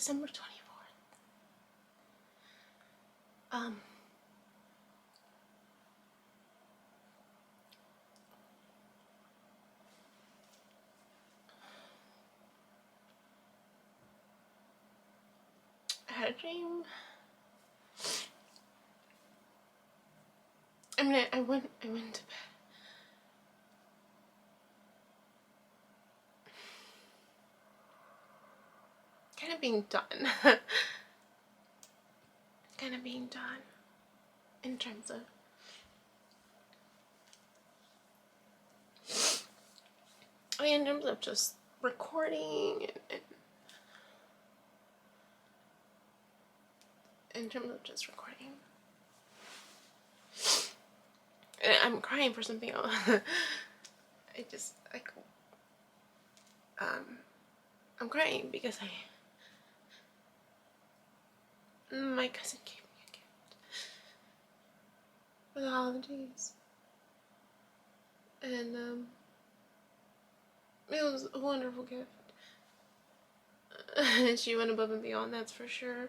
December 24th. I had a dream. I mean, I went to bed. Kind of being done. Kind of being done in terms of in terms of just recording and in terms of just recording. And I'm crying for something else. I just like I'm crying because my cousin gave me a gift for the holidays, and it was a wonderful gift. She went above and beyond, that's for sure.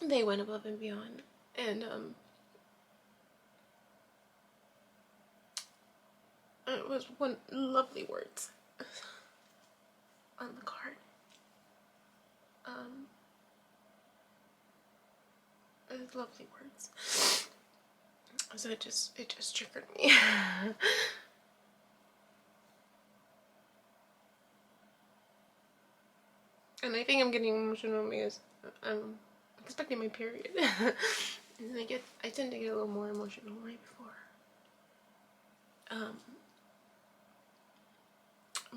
They went above and beyond, and it was one lovely words on the card. It was lovely words. So it just triggered me. And I think I'm getting emotional because I'm expecting my period. And I tend to get a little more emotional right before.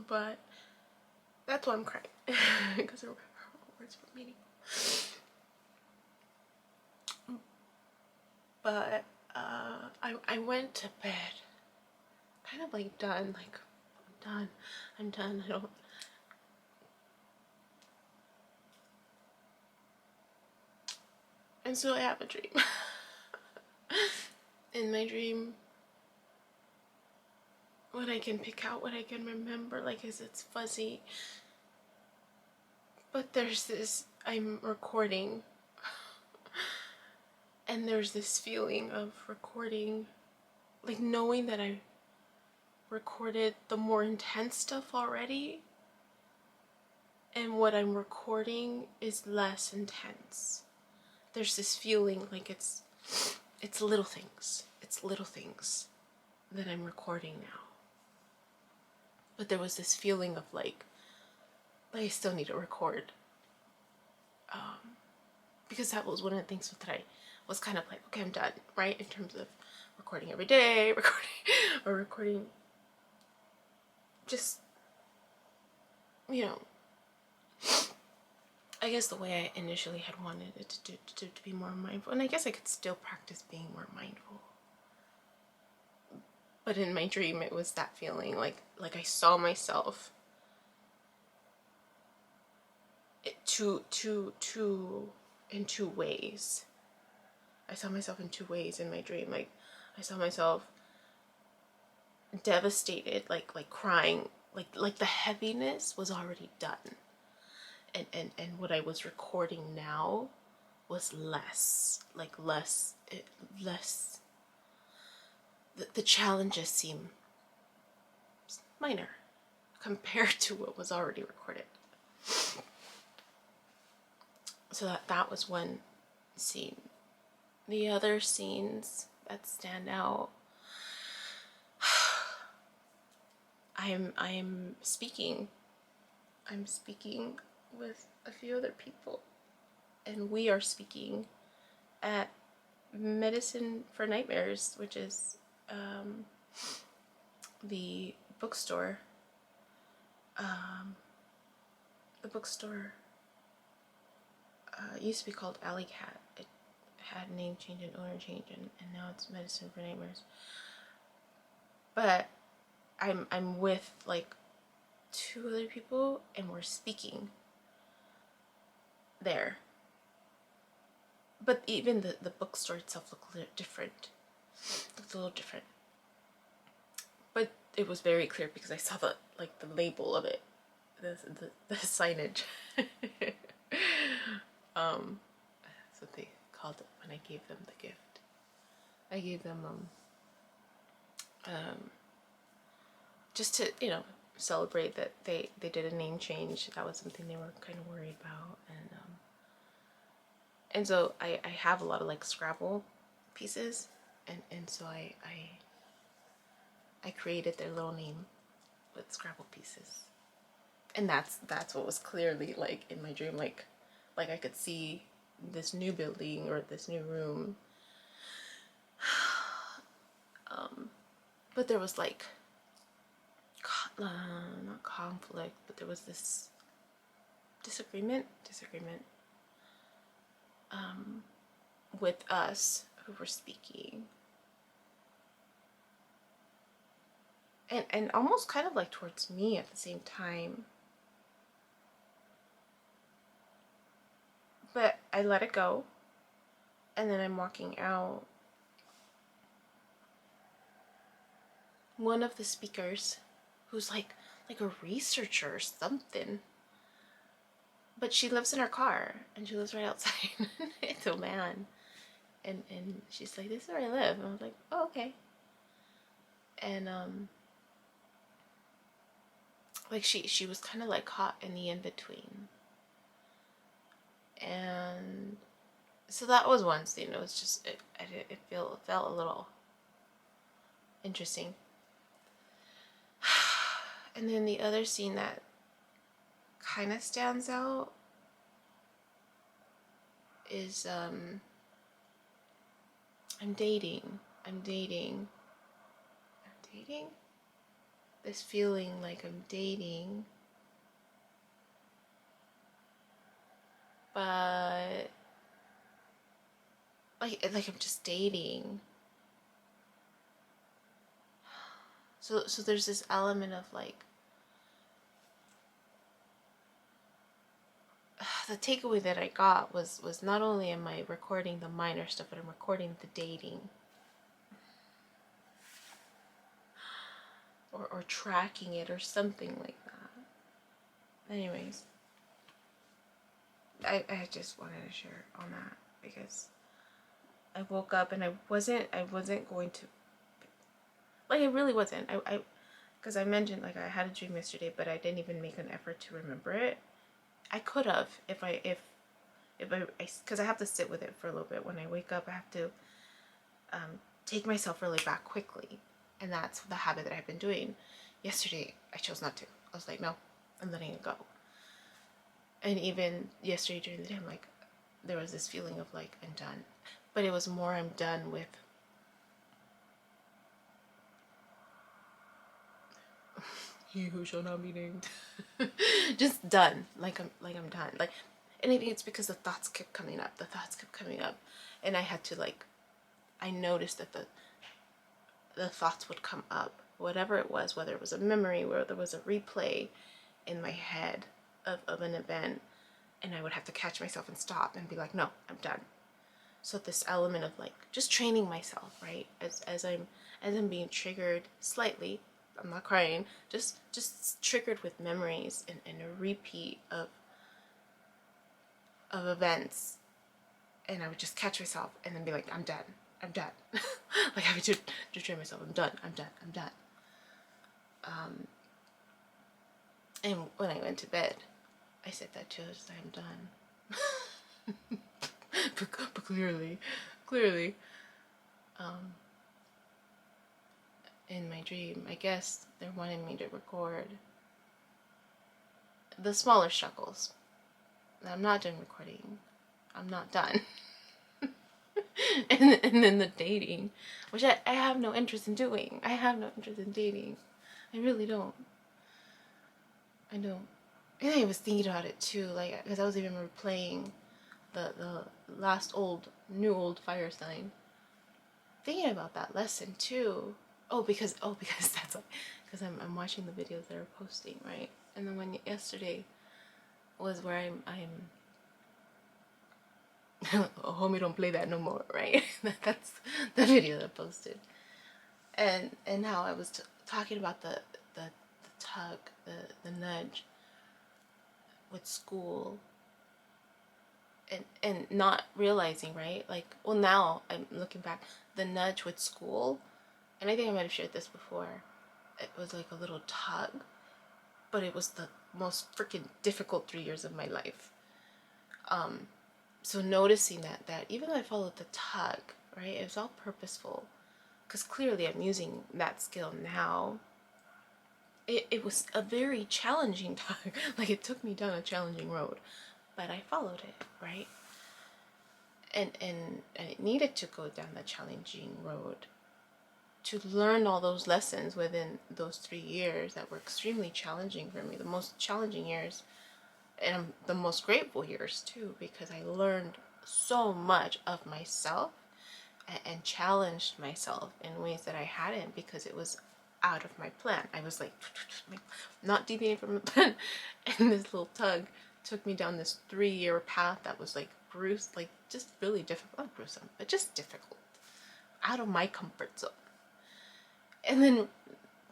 But that's why I'm crying. Because her words were meaningful. But I went to bed kind of like done, like I'm done, I don't. And so I have a dream. In my dream, what I can pick out, what I can remember, like it's fuzzy. But there's this, I'm recording. And there's this feeling of recording, like knowing that I recorded the more intense stuff already. And what I'm recording is less intense. There's this feeling like it's little things. It's little things that I'm recording now. But there was this feeling of like I still need to record. Because that was one of the things that I was kind of like, okay, I'm done, right? In terms of recording every day, recording just, you know, I guess the way I initially had wanted it to be more mindful. And I guess I could still practice being more mindful. But in my dream, it was that feeling like I saw myself in two ways. I saw myself in two ways in my dream. Like I saw myself devastated, like crying, like the heaviness was already done. And what I was recording now was less. The challenges seem minor compared to what was already recorded. So that was one scene. The other scenes that stand out, I'm speaking with a few other people, and we are speaking at Medicine for Nightmares, which is the bookstore. The bookstore used to be called Alley Cat. It had name change and owner change, and now it's Medicine for Nightmares. But I'm with like two other people, and we're speaking there. But even the bookstore itself looked a little different. But it was very clear because I saw the label of it, the signage. That's what they called it when I gave them the gift. I gave them just to, you know, celebrate that they did a name change. That was something they were kind of worried about, and so I have a lot of like Scrabble pieces, and so I created their little name with Scrabble pieces, and that's what was clearly like in my dream, like I could see this new building or this new room, but there was like not conflict, but there was this disagreement with us who were speaking, and almost kind of like towards me at the same time. But I let it go, and then I'm walking out. One of the speakers, who's like a researcher or something, but she lives in her car, and she lives right outside. It's a man, and she's like, "This is where I live." And I was like, "Oh, okay." And like she was kind of like caught in the in between, and so that was one scene. It was just it felt a little interesting. And then the other scene that kind of stands out is I'm dating this feeling like I'm dating, but like I'm just dating. So there's this element of like the takeaway that I got was not only am I recording the minor stuff, but I'm recording the dating. Or tracking it or something like that. Anyways, I just wanted to share on that because I woke up and I wasn't going to, like, I really wasn't. I because I mentioned like I had a dream yesterday, but I didn't even make an effort to remember it. I could have if I because I have to sit with it for a little bit. When I wake up, I have to take myself really back quickly, and that's the habit that I've been doing. Yesterday, I chose not to. I was like, no, I'm letting it go. And even yesterday during the day, I'm like, there was this feeling of like, I'm done. But it was more, I'm done with he who shall not be named. Just done. Like I'm done. Like, and I think it's because the thoughts kept coming up. And I had to like, I noticed that the thoughts would come up, whatever it was, whether it was a memory, whether there was a replay in my head of an event, and I would have to catch myself and stop and be like, no, I'm done. So this element of like just training myself, right? As I'm being triggered slightly, I'm not crying, just triggered with memories and a repeat of events, and I would just catch myself and then be like, I'm done. Like I would just train myself, I'm done. And when I went to bed, I said that too, just I'm done. but clearly, in my dream, I guess they're wanting me to record the smaller struggles. I'm not done recording. I'm not done. and then the dating, which I have no interest in doing. I have no interest in dating. I really don't. I don't. And I was thinking about it too, like, because I was even replaying the last new old fire sign. Thinking about that lesson too. Because that's like, because I'm watching the videos that are posting, right? And then when yesterday was where I'm oh, homie, don't play that no more, right? That's the video that I posted. And how I was talking about the tug, the nudge with school, and not realizing, right? Like, well, now I'm looking back, the nudge with school, and I think I might have shared this before. It was like a little tug, but it was the most freaking difficult 3 years of my life. So noticing that even though I followed the tug, right, it was all purposeful, because clearly I'm using that skill now. It was a very challenging tug. Like, it took me down a challenging road, but I followed it, right? And it needed to go down the challenging road to learn all those lessons within those 3 years that were extremely challenging for me, the most challenging years, and the most grateful years too, because I learned so much of myself and challenged myself in ways that I hadn't, because it was out of my plan. I was like not deviating from the plan, and this little tug took me down this 3-year path that was like like just really difficult, not gruesome, but just difficult, out of my comfort zone. And then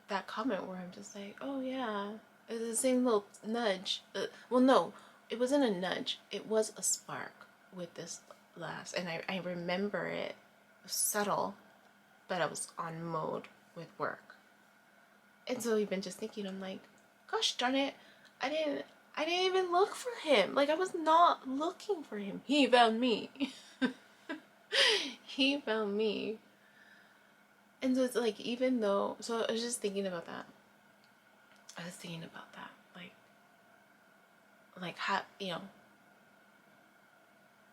that comment where I'm just like, oh yeah, it was the same little nudge. Well, no, it wasn't a nudge. It was a spark with this lass. And I remember it subtle, but I was on mode with work. And so even just thinking, I'm like, gosh darn it, I didn't even look for him. Like, I was not looking for him. He found me. He found me. And so it's like, even though, so I was just thinking about that. Like how,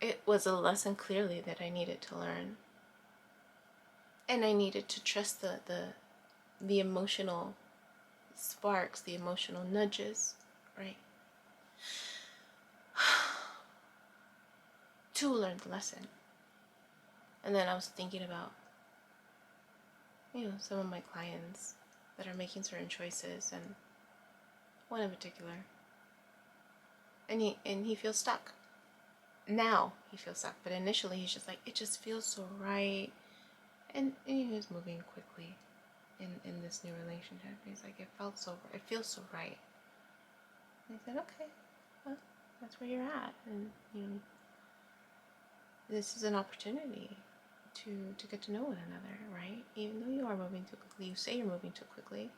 it was a lesson clearly that I needed to learn. And I needed to trust the emotional sparks, the emotional nudges, right? To learn the lesson. And then I was thinking about, some of my clients that are making certain choices, and one in particular. And he feels stuck. Now he feels stuck, but initially he's just like, it just feels so right. And he was moving quickly in this new relationship. He's like, it feels so right. And I said, okay, well, that's where you're at. And this is an opportunity to get to know one another, right? Even though you are moving too quickly, you say you're moving too quickly.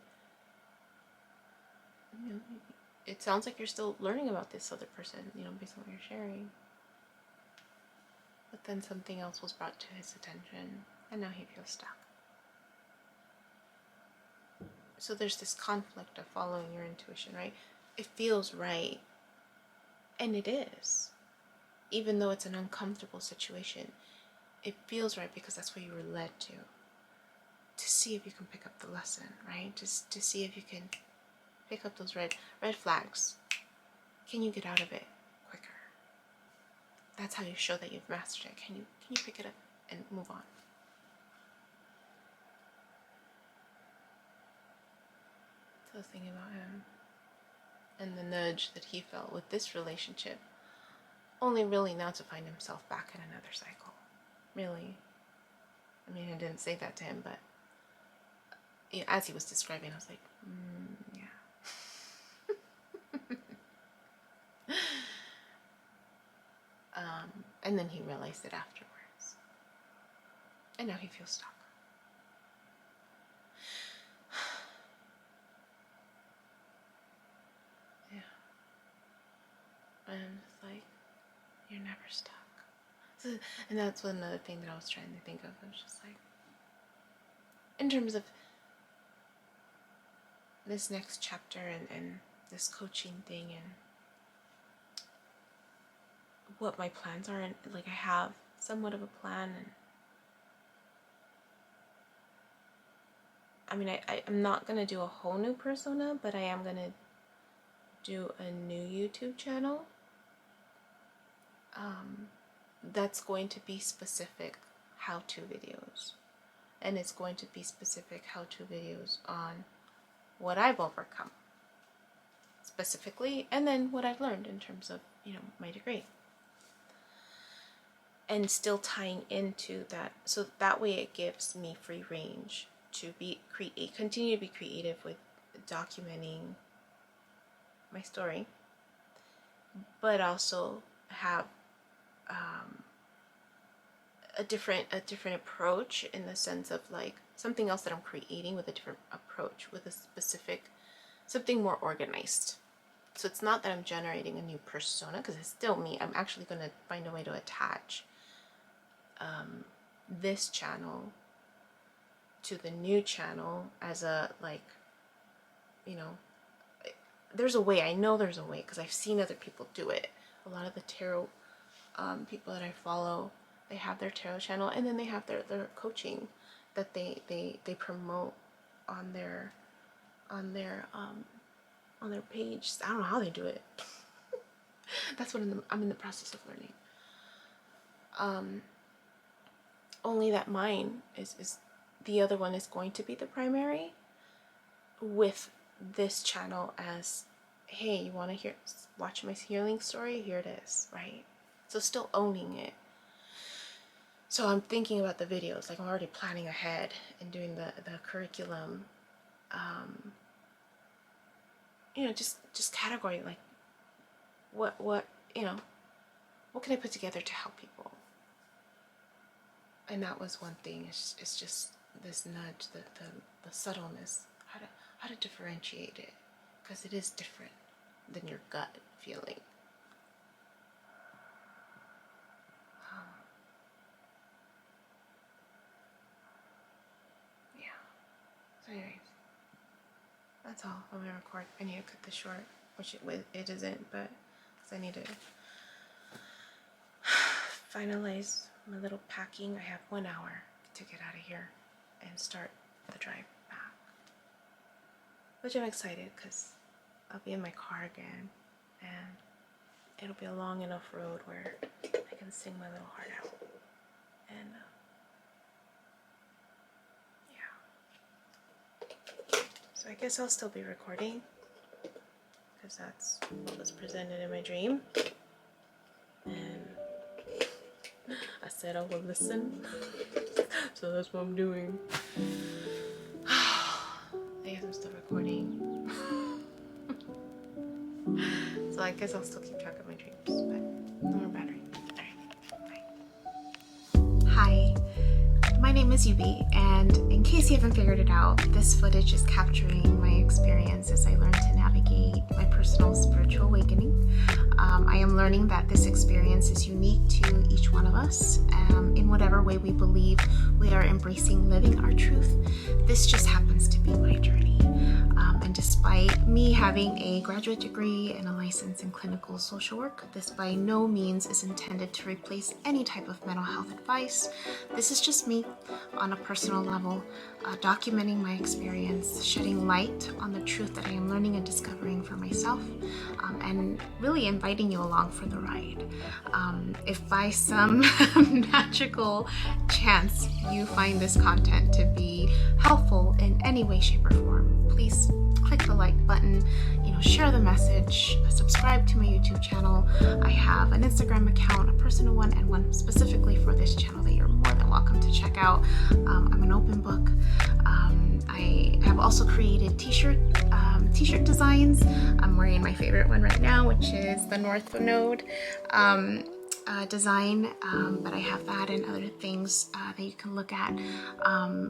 It sounds like you're still learning about this other person, based on what you're sharing. But then something else was brought to his attention, and now he feels stuck. So there's this conflict of following your intuition, right? It feels right, and it is. Even though it's an uncomfortable situation, it feels right because that's what you were led to see if you can pick up the lesson, right? Just to see if you can pick up those red flags. Can you get out of it quicker? That's how you show that you've mastered it. Can you pick it up and move on? So I was thinking about him and the nudge that he felt with this relationship, only really now to find himself back in another cycle. Really. I mean, I didn't say that to him, but as he was describing, I was like, yeah. And then he realized it afterwards. And now he feels stuck. Yeah. And I'm just like, you're never stuck. So, and that's another thing that I was trying to think of. I was just like, in terms of this next chapter and this coaching thing and what my plans are, and like I have somewhat of a plan, and I mean I'm not gonna do a whole new persona, but I am gonna do a new YouTube channel that's going to be specific how-to videos, and it's going to be specific how-to videos on what I've overcome specifically, and then what I've learned in terms of my degree. And still tying into that, so that way it gives me free range to continue to be creative with documenting my story, but also have a different approach, in the sense of like something else that I'm creating with a different approach, with a specific, something more organized. So it's not that I'm generating a new persona, because it's still me. I'm actually going to find a way to attach this channel to the new channel as a, like, you know, there's a way. I know there's a way, because I've seen other people do it. A lot of the tarot people that I follow, they have their tarot channel, and then they have their coaching that they promote on their page. I don't know how they do it. That's what I'm in the process of learning. Only that mine is the other one is going to be the primary, with this channel as, hey, you want to watch my healing story? Here it is, right? So still owning it. So I'm thinking about the videos, like I'm already planning ahead and doing the curriculum. You know, just category, like what you know, what can I put together to help people? And that was one thing. It's just this nudge, the subtleness, how to differentiate it, because it is different than your gut feeling. Yeah. So anyways, that's all I'm gonna record. I need to cut this short, which it isn't, but because I need to finalize my little packing. I have 1 hour to get out of here and start the drive back, which I'm excited, because I'll be in my car again, and it'll be a long enough road where I can sing my little heart out. And yeah, so I guess I'll still be recording, because that's what was presented in my dream, and I said I would listen, so that's what I'm doing. I guess I'm still recording. So I guess I'll still keep track of my dreams, but no more battery. Alright, bye. Hi, my name is Yubi, and in case you haven't figured it out, this footage is capturing my experience as I learn to navigate my personal spiritual awakening. I am learning that this experience is unique to each one of us, in whatever way we believe we are embracing living our truth. This just happens to be my journey. And despite me having a graduate degree and a license in clinical social work, this by no means is intended to replace any type of mental health advice. This is just me on a personal level, documenting my experience, shedding light on the truth that I am learning and discovering for myself, and really inviting you along for the ride. If by some magical chance you find this content to be helpful in any way, shape, or form, please click the like button, share the message, subscribe to my YouTube channel. I have an Instagram account, a personal one, and one specifically for this channel that you're more than welcome to check out. I'm an open book. I have also created t-shirt designs. I'm wearing my favorite one right now, which is the North Node design, but I have that and other things that you can look at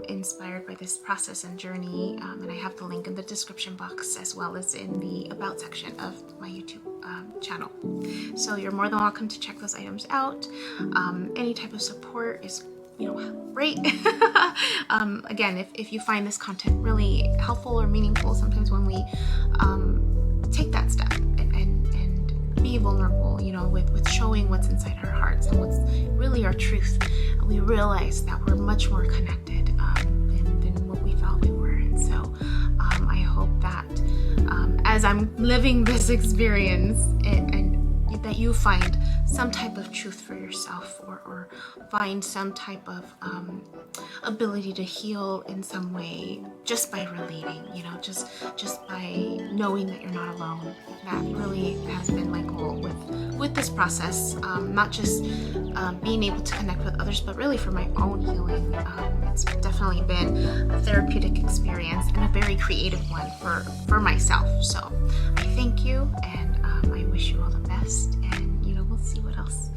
inspired by this process and journey, and I have the link in the description box as well as in the about section of my YouTube channel. So you're more than welcome to check those items out. Any type of support is great. Again, if you find this content really helpful or meaningful, sometimes when we take that step and be vulnerable, with showing what's inside our hearts and what's really our truth, we realize that we're much more connected than what we thought we were. And so I hope that as I'm living this experience and that you find some type of truth for yourself, or find some type of ability to heal in some way just by relating, just by knowing that you're not alone. That really has been my goal with this process, not just being able to connect with others, but really for my own healing. It's definitely been a therapeutic experience and a very creative one for myself. So I thank you, and I wish you all the best, and we'll see what else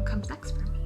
comes next for me.